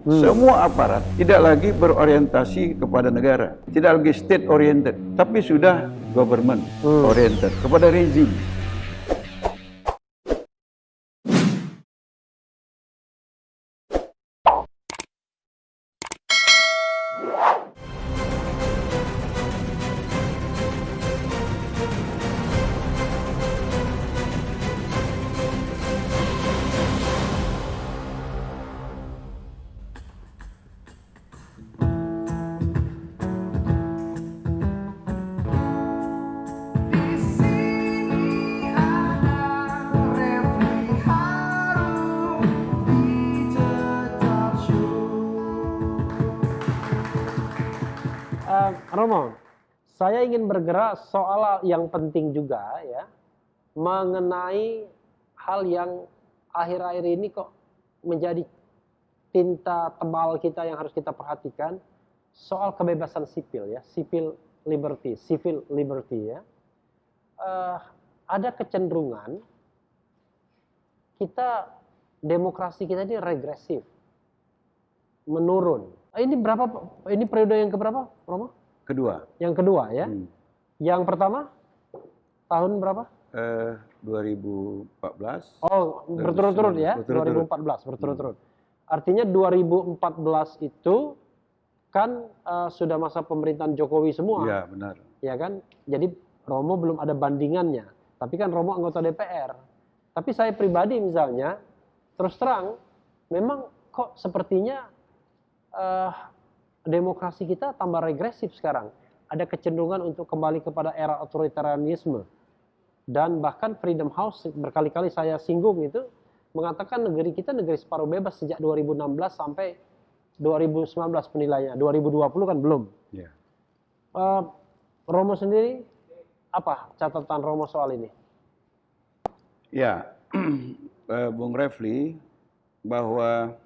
Semua aparat tidak lagi berorientasi kepada negara, tidak lagi state oriented, tapi sudah government oriented kepada rezim. Romo, saya ingin bergerak soal yang penting juga ya, mengenai hal yang akhir-akhir ini kok menjadi tinta tebal kita yang harus kita perhatikan, soal kebebasan sipil ya, civil liberty ya. Ada kecenderungan kita, demokrasi kita ini regresif, menurun. Ini periode yang keberapa, Romo? Kedua. Yang kedua ya. Yang pertama tahun berapa? 2014. Oh, berturut-turut ya. 2014 berturut-turut. Artinya 2014 itu kan sudah masa pemerintahan Jokowi semua. Iya, benar. Ya kan? Jadi Romo belum ada bandingannya. Tapi kan Romo anggota DPR. Tapi saya pribadi misalnya, terus terang, memang kok sepertinya demokrasi kita tambah regresif sekarang. Ada kecenderungan untuk kembali kepada era otoritarianisme. Dan bahkan Freedom House berkali-kali saya singgung itu, mengatakan negeri kita negeri separuh bebas sejak 2016 sampai 2019 penilaiannya. 2020 kan belum. Yeah. Romo sendiri, apa catatan Romo soal ini? Ya, Bung Refli, bahwa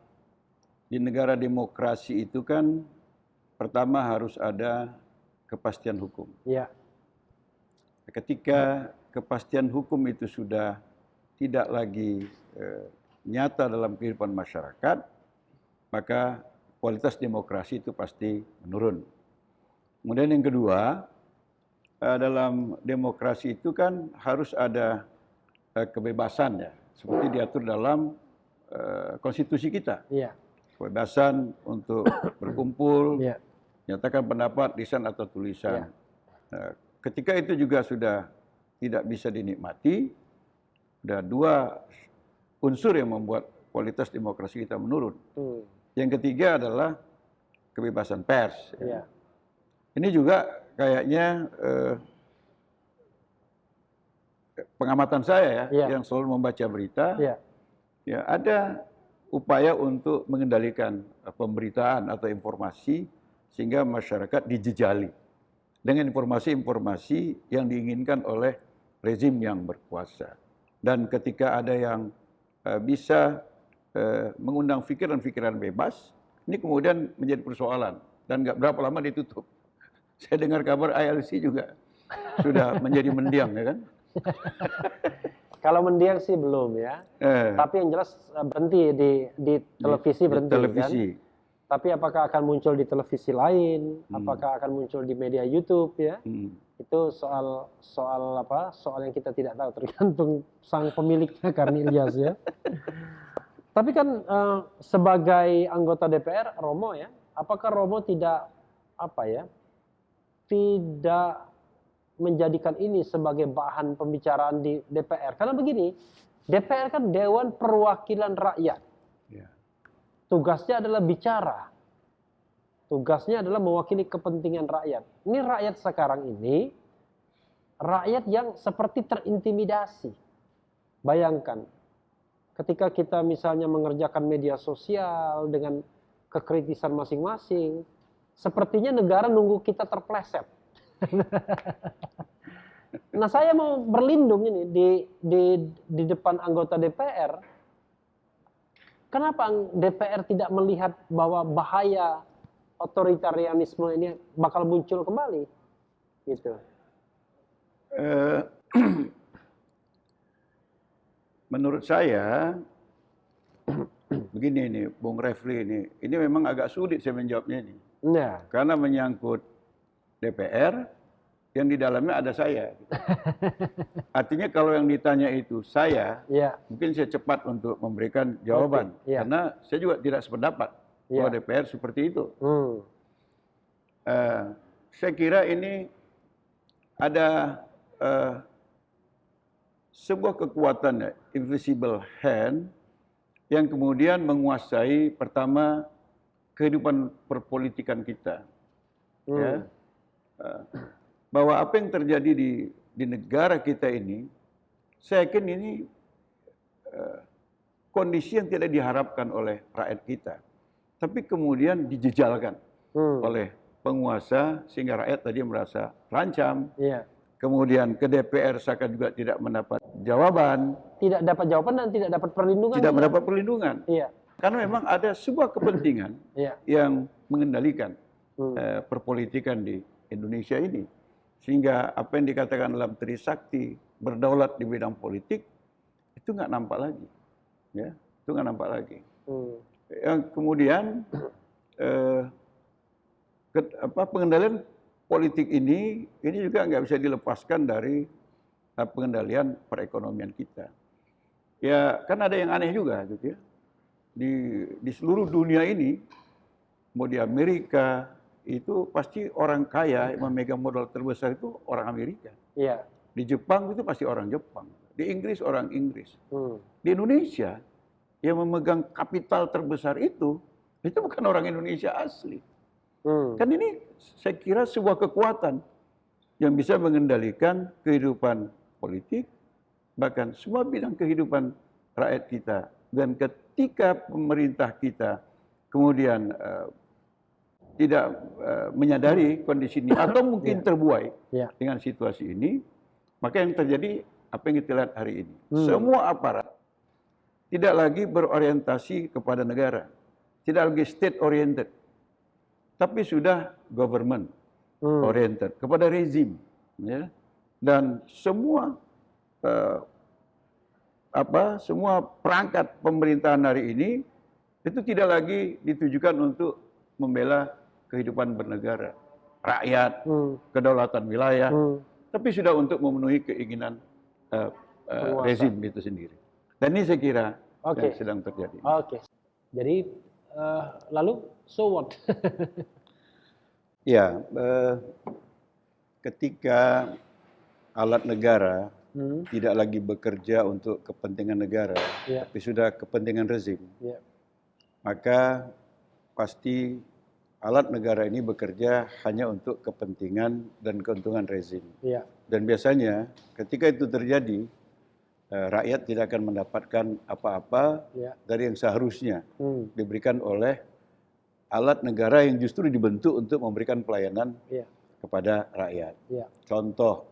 di negara demokrasi itu kan pertama harus ada kepastian hukum. Ya. Ketika kepastian hukum itu sudah tidak lagi nyata dalam kehidupan masyarakat, maka kualitas demokrasi itu pasti menurun. Kemudian yang kedua, dalam demokrasi itu kan harus ada kebebasan ya, seperti diatur dalam konstitusi kita. Ya. Kebebasan untuk berkumpul, Ya. nyatakan pendapat, lisan atau tulisan. Ya. Ketika itu juga sudah tidak bisa dinikmati, ada dua unsur yang membuat kualitas demokrasi kita menurun. Yang ketiga adalah kebebasan pers. Ya. Ini juga kayaknya pengamatan saya ya, yang selalu membaca berita, ya ada upaya untuk mengendalikan pemberitaan atau informasi sehingga masyarakat dijejali dengan informasi-informasi yang diinginkan oleh rezim yang berkuasa. Dan ketika ada yang bisa mengundang pikiran-pikiran bebas, ini kemudian menjadi persoalan dan nggak berapa lama ditutup. Saya dengar kabar ILC juga sudah menjadi mendiang, ya kan? Kalau mendiang sih belum ya. Tapi yang jelas berhenti di televisi, berhenti televisi. Kan. Tapi apakah akan muncul di televisi lain? Apakah akan muncul di media YouTube ya? Itu soal apa? Soal yang kita tidak tahu, tergantung sang pemiliknya Karni Ilyas ya. Tapi kan sebagai anggota DPR Romo ya, apakah Romo tidak tidak menjadikan ini sebagai bahan pembicaraan di DPR? Karena begini, DPR kan Dewan Perwakilan Rakyat. Ya. Tugasnya adalah bicara. Tugasnya adalah mewakili kepentingan rakyat. Ini rakyat sekarang ini, rakyat yang seperti terintimidasi. Bayangkan, ketika kita misalnya mengerjakan media sosial dengan kekritisan masing-masing, sepertinya negara nunggu kita terpleset. Nah, saya mau berlindung ini di depan anggota DPR. Kenapa DPR tidak melihat bahwa bahaya otoritarianisme ini bakal muncul kembali? Gitu. Menurut saya begini nih, Bung Refli ini memang agak sulit saya menjawabnya ini. Nah. Karena menyangkut DPR, yang di dalamnya ada saya. Artinya kalau yang ditanya itu saya, mungkin saya cepat untuk memberikan jawaban. Karena saya juga tidak sependapat bahwa DPR seperti itu. Saya kira ini ada sebuah kekuatan, invisible hand, yang kemudian menguasai pertama kehidupan perpolitikan kita. Ya. Bahwa apa yang terjadi di negara kita ini, saya yakin ini kondisi yang tidak diharapkan oleh rakyat kita. Tapi kemudian dijejalkan oleh penguasa sehingga rakyat tadi merasa terancam. Kemudian ke DPR seakan juga tidak mendapat jawaban. Tidak dapat jawaban dan tidak dapat perlindungan. Tidak mendapat perlindungan. Karena memang ada sebuah kepentingan yang mengendalikan perpolitikan di Indonesia ini. Sehingga apa yang dikatakan dalam Trisakti, berdaulat di bidang politik, itu nggak nampak lagi. Ya, itu nggak nampak lagi. Yang kemudian pengendalian politik ini juga nggak bisa dilepaskan dari pengendalian perekonomian kita. Ya, kan ada yang aneh juga, gitu ya. Di seluruh dunia ini, mau di Amerika, itu pasti orang kaya yang memegang modal terbesar itu orang Amerika. Di Jepang itu pasti orang Jepang. Di Inggris orang Inggris. Di Indonesia, yang memegang kapital terbesar itu bukan orang Indonesia asli. Kan ini saya kira sebuah kekuatan yang bisa mengendalikan kehidupan politik, bahkan semua bidang kehidupan rakyat kita. Dan ketika pemerintah kita kemudian tidak menyadari kondisi ini, atau mungkin terbuai dengan situasi ini, maka yang terjadi apa yang kita lihat hari ini. Semua aparat tidak lagi berorientasi kepada negara, tidak lagi state oriented, tapi sudah government oriented, kepada rezim. Ya. Dan semua semua perangkat pemerintahan hari ini itu tidak lagi ditujukan untuk membela kehidupan bernegara, rakyat, kedaulatan wilayah, tapi sudah untuk memenuhi keinginan rezim itu sendiri. Dan ini saya kira yang sedang terjadi. Jadi lalu so what? Ya, ketika alat negara tidak lagi bekerja untuk kepentingan negara, tapi sudah kepentingan rezim, maka pasti alat negara ini bekerja hanya untuk kepentingan dan keuntungan rezim. Dan biasanya ketika itu terjadi, rakyat tidak akan mendapatkan apa-apa dari yang seharusnya diberikan oleh alat negara yang justru dibentuk untuk memberikan pelayanan kepada rakyat. Contoh,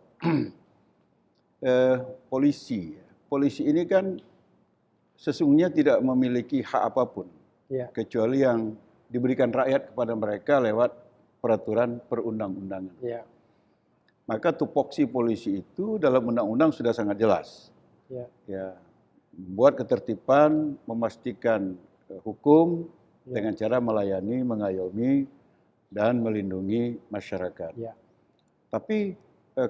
polisi. Polisi ini kan sesungguhnya tidak memiliki hak apapun, kecuali yang diberikan rakyat kepada mereka lewat peraturan perundang-undangan. Maka tupoksi polisi itu dalam undang-undang sudah sangat jelas. Buat ketertiban, memastikan hukum dengan cara melayani, mengayomi, dan melindungi masyarakat. Tapi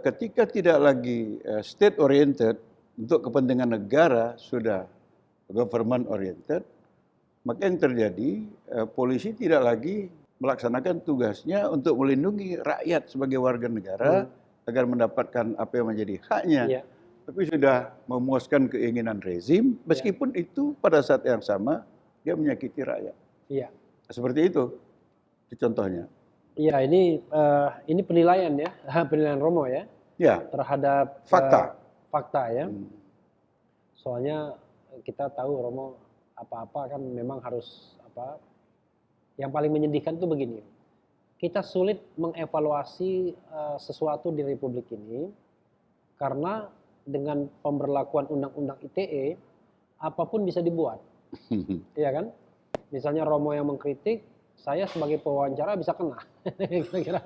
ketika tidak lagi state oriented, untuk kepentingan negara sudah government oriented, maka yang terjadi polisi tidak lagi melaksanakan tugasnya untuk melindungi rakyat sebagai warga negara agar mendapatkan apa yang menjadi haknya, tapi sudah memuaskan keinginan rezim, meskipun itu pada saat yang sama dia menyakiti rakyat. Seperti itu contohnya. Iya, ini penilaian ya, penilaian Romo ya, terhadap fakta ya. Soalnya kita tahu Romo apa-apa kan memang harus yang paling menyedihkan itu begini. Kita sulit mengevaluasi sesuatu di Republik ini karena dengan pemberlakuan Undang-Undang ITE apapun bisa dibuat. Iya kan? Misalnya Romo yang mengkritik, saya sebagai pewawancara bisa kena. Kira-kira.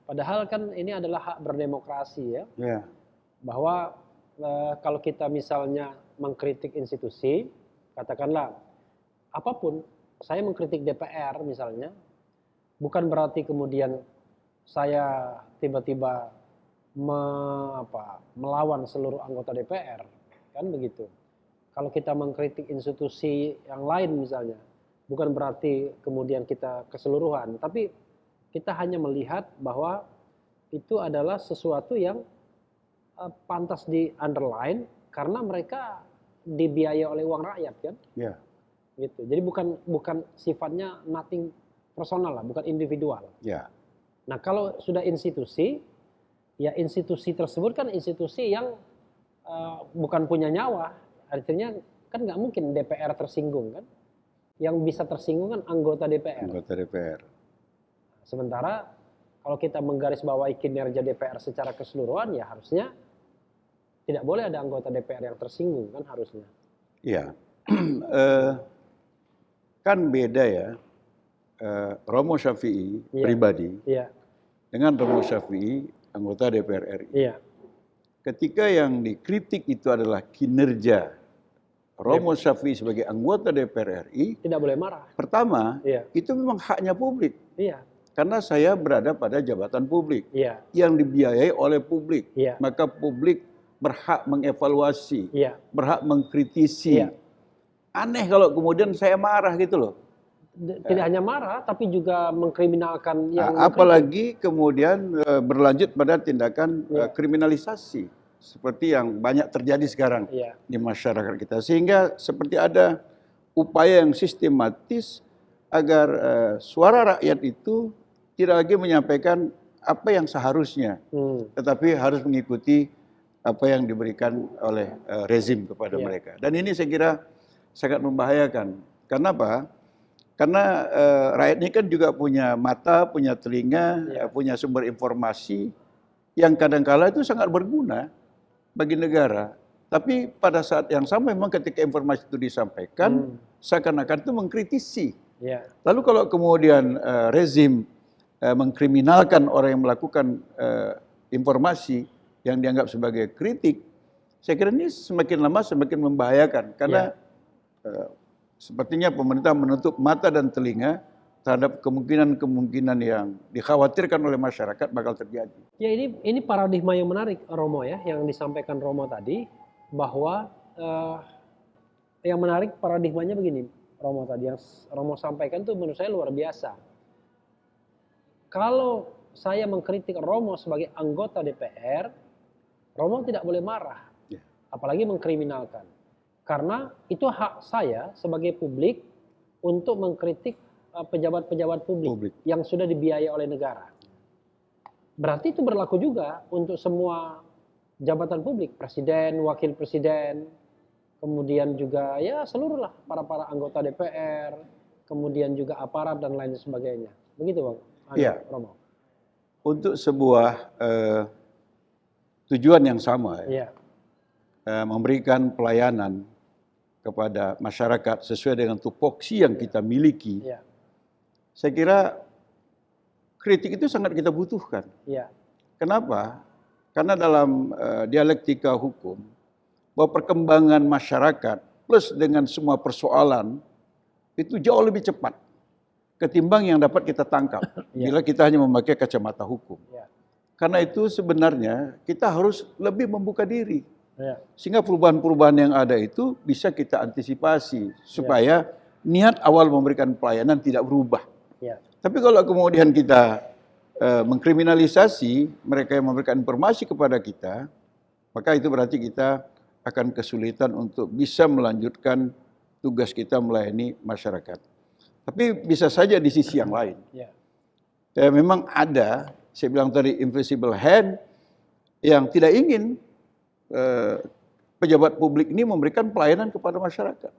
Padahal kan ini adalah hak berdemokrasi ya. Bahwa kalau kita misalnya mengkritik institusi, Katakanlah apapun, saya mengkritik DPR misalnya, bukan berarti kemudian saya tiba-tiba melawan seluruh anggota DPR, kan begitu. Kalau kita mengkritik institusi yang lain misalnya, bukan berarti kemudian kita keseluruhan, tapi kita hanya melihat bahwa itu adalah sesuatu yang pantas di underline karena mereka dibiayai oleh uang rakyat, kan? Ya. Gitu. Jadi bukan sifatnya nothing personal lah, bukan individual. Ya. Nah, kalau sudah institusi, ya institusi tersebut kan institusi yang bukan punya nyawa. Artinya kan nggak mungkin DPR tersinggung, kan? Yang bisa tersinggung kan anggota DPR. Anggota DPR. Sementara kalau kita menggarisbawahi kinerja DPR secara keseluruhan, ya harusnya tidak boleh ada anggota DPR yang tersinggung, kan harusnya. Iya. Kan beda ya, Romo Syafi'i pribadi dengan Romo Syafi'i anggota DPR RI. Iya. Ketika yang dikritik itu adalah kinerja Romo Syafi'i sebagai anggota DPR RI, tidak boleh marah. Pertama, itu memang haknya publik. Iya. Karena saya berada pada jabatan publik yang dibiayai oleh publik. Maka publik berhak mengevaluasi, berhak mengkritisi. Aneh kalau kemudian saya marah gitu loh. Tidak hanya marah, tapi juga mengkriminalkan yang apalagi kemudian berlanjut pada tindakan kriminalisasi seperti yang banyak terjadi sekarang di masyarakat kita, sehingga seperti ada upaya yang sistematis agar suara rakyat itu tidak lagi menyampaikan apa yang seharusnya, tetapi harus mengikuti apa yang diberikan oleh rezim kepada mereka. Dan ini saya kira sangat membahayakan. Karena apa? Karena rakyat ini kan juga punya mata, punya telinga, punya sumber informasi yang kadang-kala itu sangat berguna bagi negara. Tapi pada saat yang sama memang ketika informasi itu disampaikan, seakan-akan itu mengkritisi. Lalu kalau kemudian rezim mengkriminalkan orang yang melakukan informasi yang dianggap sebagai kritik, saya kira ini semakin lama semakin membahayakan. Karena sepertinya pemerintah menutup mata dan telinga terhadap kemungkinan-kemungkinan yang dikhawatirkan oleh masyarakat bakal terjadi. Ya, ini paradigma yang menarik, Romo, ya, yang disampaikan Romo tadi, bahwa yang menarik paradigmanya begini, Romo tadi, yang Romo sampaikan itu menurut saya luar biasa. Kalau saya mengkritik Romo sebagai anggota DPR, Romo tidak boleh marah, apalagi mengkriminalkan. Karena itu hak saya sebagai publik untuk mengkritik pejabat-pejabat publik yang sudah dibiayai oleh negara. Berarti itu berlaku juga untuk semua jabatan publik, presiden, wakil presiden, kemudian juga ya seluruhlah para anggota DPR, kemudian juga aparat dan lain sebagainya. Begitu, Bang? Iya. Romo. Untuk sebuah tujuan yang sama, memberikan pelayanan kepada masyarakat sesuai dengan tupoksi yang kita miliki, saya kira kritik itu sangat kita butuhkan. Kenapa? Karena dalam dialektika hukum, bahwa perkembangan masyarakat plus dengan semua persoalan itu jauh lebih cepat ketimbang yang dapat kita tangkap bila kita hanya memakai kacamata hukum. Karena itu sebenarnya kita harus lebih membuka diri. Sehingga perubahan-perubahan yang ada itu bisa kita antisipasi supaya niat awal memberikan pelayanan tidak berubah. Tapi kalau kemudian kita mengkriminalisasi mereka yang memberikan informasi kepada kita, maka itu berarti kita akan kesulitan untuk bisa melanjutkan tugas kita melayani masyarakat. Tapi bisa saja di sisi yang lain. Memang ada, saya bilang tadi, invisible hand yang tidak ingin pejabat publik ini memberikan pelayanan kepada masyarakat.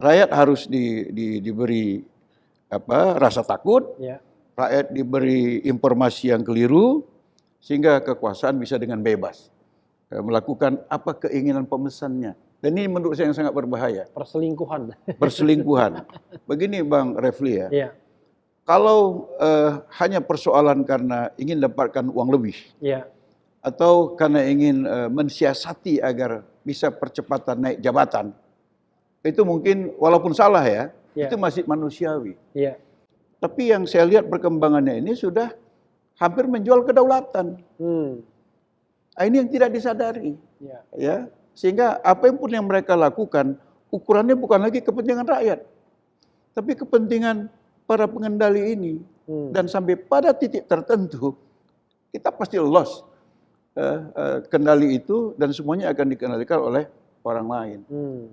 Rakyat harus diberi rasa takut, rakyat diberi informasi yang keliru, sehingga kekuasaan bisa dengan bebas melakukan apa keinginan pemesannya. Dan ini menurut saya yang sangat berbahaya. Perselingkuhan. Begini Bang Refli ya. Kalau hanya persoalan karena ingin dapatkan uang lebih, atau karena ingin mensiasati agar bisa percepatan naik jabatan, itu mungkin walaupun salah ya, itu masih manusiawi. Tapi yang saya lihat perkembangannya ini sudah hampir menjual kedaulatan. Ini yang tidak disadari. Ya, sehingga apapun yang mereka lakukan, ukurannya bukan lagi kepentingan rakyat, tapi kepentingan para pengendali ini. Dan sampai pada titik tertentu, kita pasti lost kendali itu dan semuanya akan dikendalikan oleh orang lain.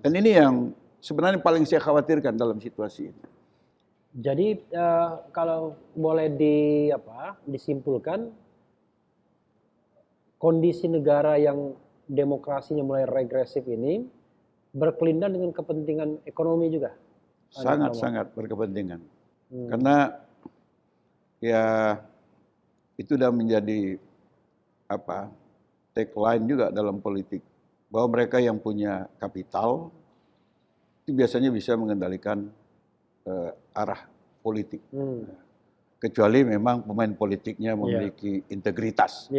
Dan ini yang sebenarnya paling saya khawatirkan dalam situasi ini. Jadi kalau boleh disimpulkan, kondisi negara yang demokrasinya mulai regresif ini berkelindan dengan kepentingan ekonomi juga. Sangat-sangat berkepentingan. Karena ya itu sudah menjadi tagline juga dalam politik, bahwa mereka yang punya kapital itu biasanya bisa mengendalikan arah politik. Kecuali memang pemain politiknya memiliki integritas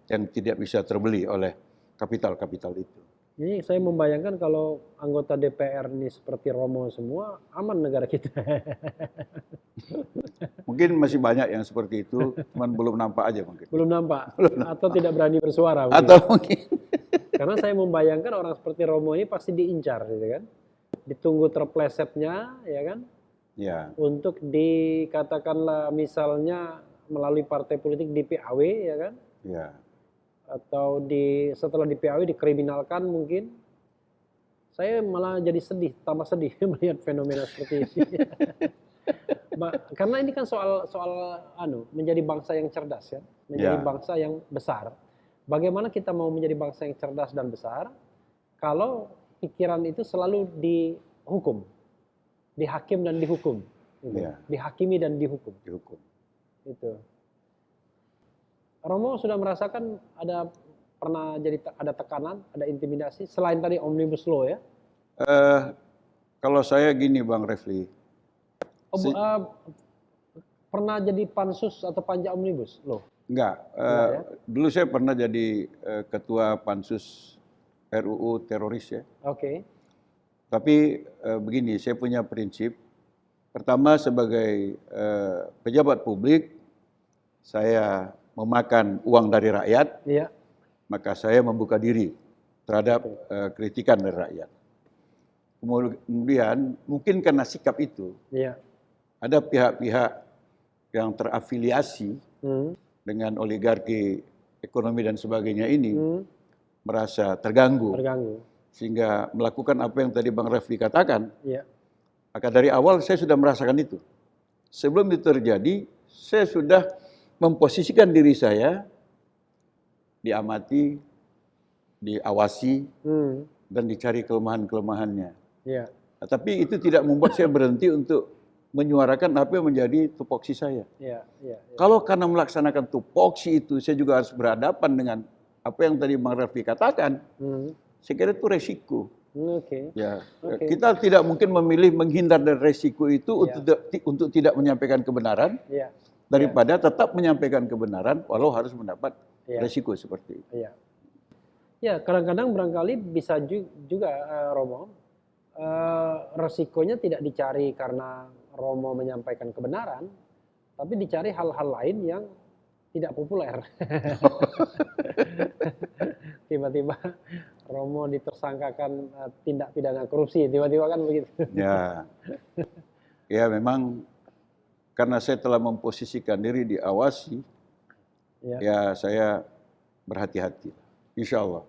yang tidak bisa terbeli oleh kapital-kapital itu. Jadi saya membayangkan kalau anggota DPR ini seperti Romo semua, aman negara kita. Mungkin masih banyak yang seperti itu, cuman belum nampak aja mungkin. Belum nampak? Atau tidak berani bersuara mungkin. Atau mungkin. Karena saya membayangkan orang seperti Romo ini pasti diincar, gitu kan? Ditunggu terplesetnya, ya kan? Ya. Untuk dikatakanlah misalnya melalui partai politik di PAW, ya kan? Ya. Atau setelah di PAW dikriminalkan mungkin. Saya malah jadi tambah sedih melihat fenomena seperti ini. Karena ini kan soal menjadi bangsa yang cerdas ya, menjadi bangsa yang besar. Bagaimana kita mau menjadi bangsa yang cerdas dan besar kalau pikiran itu selalu dihukum, dihakim dan dihukum, gitu. Dihakimi dan dihukum. Itu. Romo sudah merasakan pernah ada tekanan, ada intimidasi selain tadi Omnibus Law ya? Kalau saya gini Bang Refli. Pernah jadi pansus atau panja Omnibus Law? Enggak. Ya? Dulu saya pernah jadi ketua pansus RUU teroris ya. Oke. Tapi begini, saya punya prinsip. Pertama sebagai pejabat publik, saya memakan uang dari rakyat, maka saya membuka diri terhadap kritikan dari rakyat. Kemudian mungkin karena sikap itu, ada pihak-pihak yang terafiliasi dengan oligarki ekonomi dan sebagainya ini merasa terganggu, sehingga melakukan apa yang tadi Bang Refli katakan. Maka dari awal saya sudah merasakan itu. Sebelum itu terjadi, saya sudah memposisikan diri saya diamati, diawasi, dan dicari kelemahan-kelemahannya. Nah, tapi itu tidak membuat saya berhenti untuk menyuarakan apa yang menjadi tupoksi saya. Kalau karena melaksanakan tupoksi itu, saya juga harus berhadapan dengan apa yang tadi Bang Refli katakan, saya kira itu resiko. Kita tidak mungkin memilih menghindar dari resiko itu untuk tidak menyampaikan kebenaran, daripada tetap menyampaikan kebenaran walau harus mendapat resiko seperti itu. Ya, kadang-kadang barangkali bisa juga Romo, resikonya tidak dicari karena Romo menyampaikan kebenaran, tapi dicari hal-hal lain yang tidak populer. Tiba-tiba Romo ditersangkakan tindak pidana korupsi, tiba-tiba kan begitu. Ya memang karena saya telah memposisikan diri diawasi, ya saya berhati-hati. Insya Allah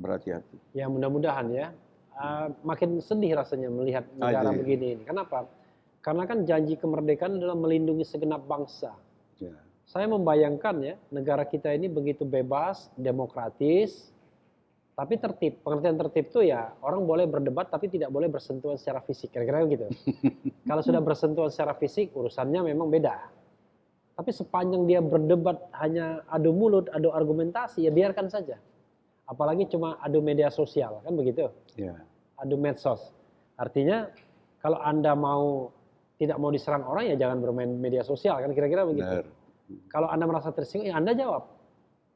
berhati-hati. Ya mudah-mudahan ya. Makin sedih rasanya melihat negara begini ini. Kenapa? Karena kan janji kemerdekaan adalah melindungi segenap bangsa. Saya membayangkan ya, negara kita ini begitu bebas, demokratis, tapi tertib. Pengertian tertib itu ya orang boleh berdebat tapi tidak boleh bersentuhan secara fisik, kira-kira begitu. Kalau sudah bersentuhan secara fisik, urusannya memang beda. Tapi sepanjang dia berdebat hanya adu mulut, adu argumentasi, ya biarkan saja. Apalagi cuma adu media sosial, kan begitu? Adu medsos. Artinya kalau Anda tidak mau diserang orang, ya jangan bermain media sosial, kan kira-kira begitu. Kalau Anda merasa tersinggung, ya Anda jawab.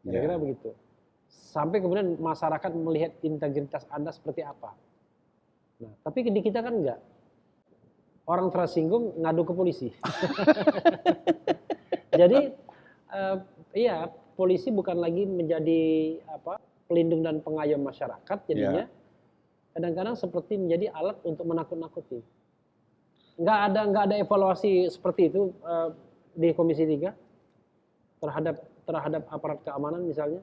Kira-kira begitu. Sampai kemudian masyarakat melihat integritas Anda seperti apa. Nah, tapi di kita kan enggak. Orang tersinggung ngadu ke polisi. Jadi iya, polisi bukan lagi menjadi pelindung dan pengayom masyarakat jadinya. Kadang-kadang seperti menjadi alat untuk menakut-nakuti. Nggak ada evaluasi seperti itu di Komisi 3 terhadap aparat keamanan misalnya.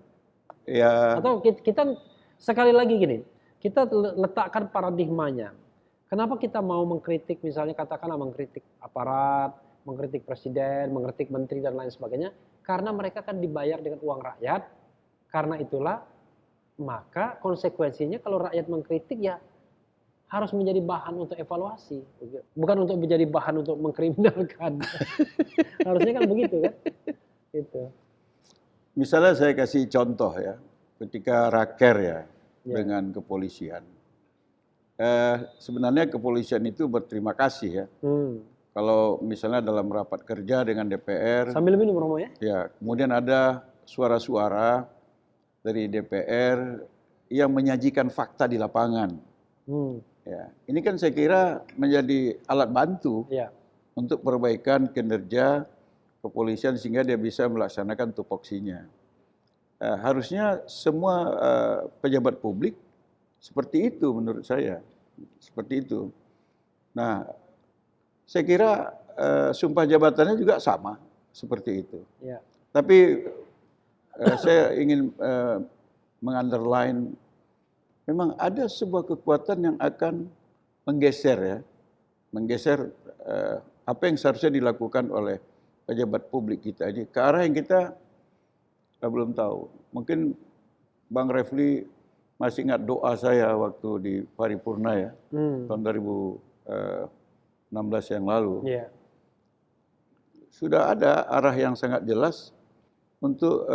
Ya. Atau kita sekali lagi gini, kita letakkan paradigmanya. Kenapa kita mau mengkritik, misalnya katakanlah mengkritik aparat, mengkritik presiden, mengkritik menteri dan lain sebagainya? Karena mereka kan dibayar dengan uang rakyat. Karena itulah, maka konsekuensinya kalau rakyat mengkritik ya harus menjadi bahan untuk evaluasi. Bukan untuk menjadi bahan untuk mengkriminalkan. Harusnya kan begitu kan? Gitu. Misalnya saya kasih contoh ya, ketika raker ya dengan kepolisian. Sebenarnya kepolisian itu berterima kasih ya. Kalau misalnya dalam rapat kerja dengan DPR. Sambil minum Romo ya. Ya, kemudian ada suara-suara dari DPR yang menyajikan fakta di lapangan. Ya, ini kan saya kira menjadi alat bantu untuk perbaikan kinerja kepolisian sehingga dia bisa melaksanakan tupoksinya. Harusnya semua pejabat publik seperti itu menurut saya, seperti itu. Nah, saya kira sumpah jabatannya juga sama seperti itu. Ya. Tapi saya ingin mengunderline, memang ada sebuah kekuatan yang akan menggeser apa yang seharusnya dilakukan oleh pejabat publik kita aja ke arah yang kita belum tahu. Mungkin Bang Refli masih ingat doa saya waktu di paripurna ya, tahun 2016 yang lalu. Yeah. Sudah ada arah yang sangat jelas untuk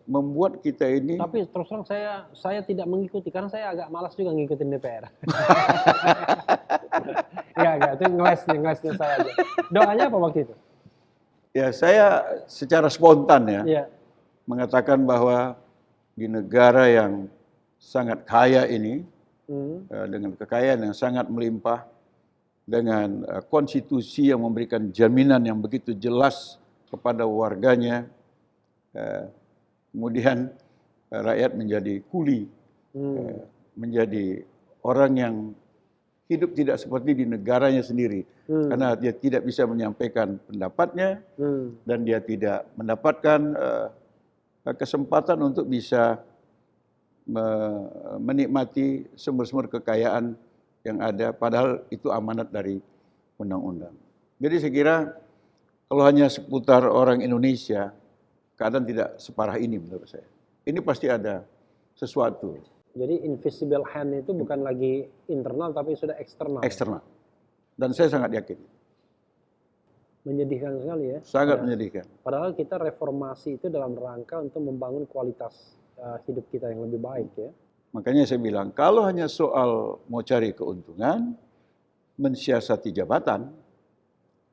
membuat kita ini. Tapi terus terang saya tidak mengikuti karena saya agak malas juga ngikutin DPR. Enggak, itu ngelesnya saya aja. Doanya apa waktu itu? Ya, saya secara spontan ya. Mengatakan bahwa di negara yang sangat kaya ini, dengan kekayaan yang sangat melimpah, dengan konstitusi yang memberikan jaminan yang begitu jelas kepada warganya, kemudian rakyat menjadi kuli, menjadi orang yang hidup tidak seperti di negaranya sendiri, karena dia tidak bisa menyampaikan pendapatnya, dan dia tidak mendapatkan kesempatan untuk bisa menikmati sumber-sumber kekayaan yang ada, padahal itu amanat dari undang-undang. Jadi saya kira kalau hanya seputar orang Indonesia, keadaan tidak separah ini menurut saya. Ini pasti ada sesuatu. Jadi invisible hand itu bukan lagi internal tapi sudah eksternal. Eksternal. Dan saya sangat yakin. Menyedihkan sekali ya. Sangat menyedihkan. Padahal kita reformasi itu dalam rangka untuk membangun kualitas hidup kita yang lebih baik ya. Makanya saya bilang, kalau hanya soal mau cari keuntungan, mensiasati jabatan,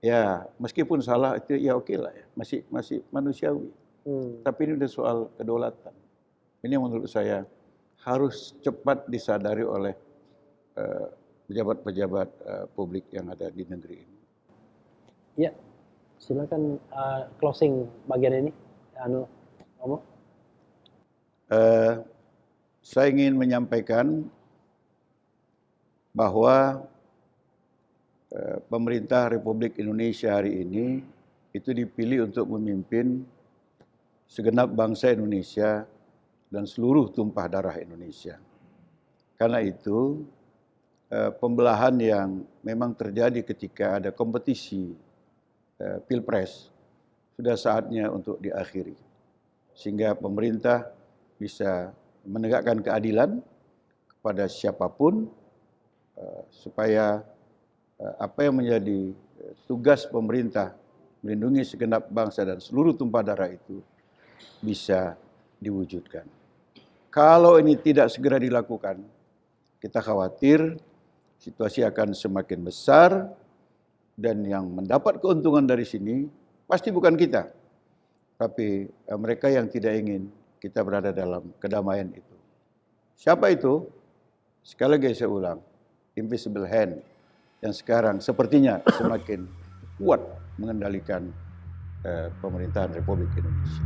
ya meskipun salah itu ya oke lah ya, masih manusiawi. Tapi ini udah soal kedaulatan. Ini yang menurut saya harus cepat disadari oleh pejabat-pejabat publik yang ada di negeri ini. Ya, silakan closing bagian ini, Romo. Saya ingin menyampaikan bahwa pemerintah Republik Indonesia hari ini itu dipilih untuk memimpin segenap bangsa Indonesia dan seluruh tumpah darah Indonesia. Karena itu, pembelahan yang memang terjadi ketika ada kompetisi Pilpres sudah saatnya untuk diakhiri. Sehingga pemerintah bisa menegakkan keadilan kepada siapapun, supaya apa yang menjadi tugas pemerintah melindungi segenap bangsa dan seluruh tumpah darah itu bisa diwujudkan. Kalau ini tidak segera dilakukan, kita khawatir situasi akan semakin besar dan yang mendapat keuntungan dari sini pasti bukan kita, tapi mereka yang tidak ingin kita berada dalam kedamaian itu. Siapa itu? Sekali lagi saya ulang, invisible hand yang sekarang sepertinya semakin kuat mengendalikan pemerintahan Republik Indonesia.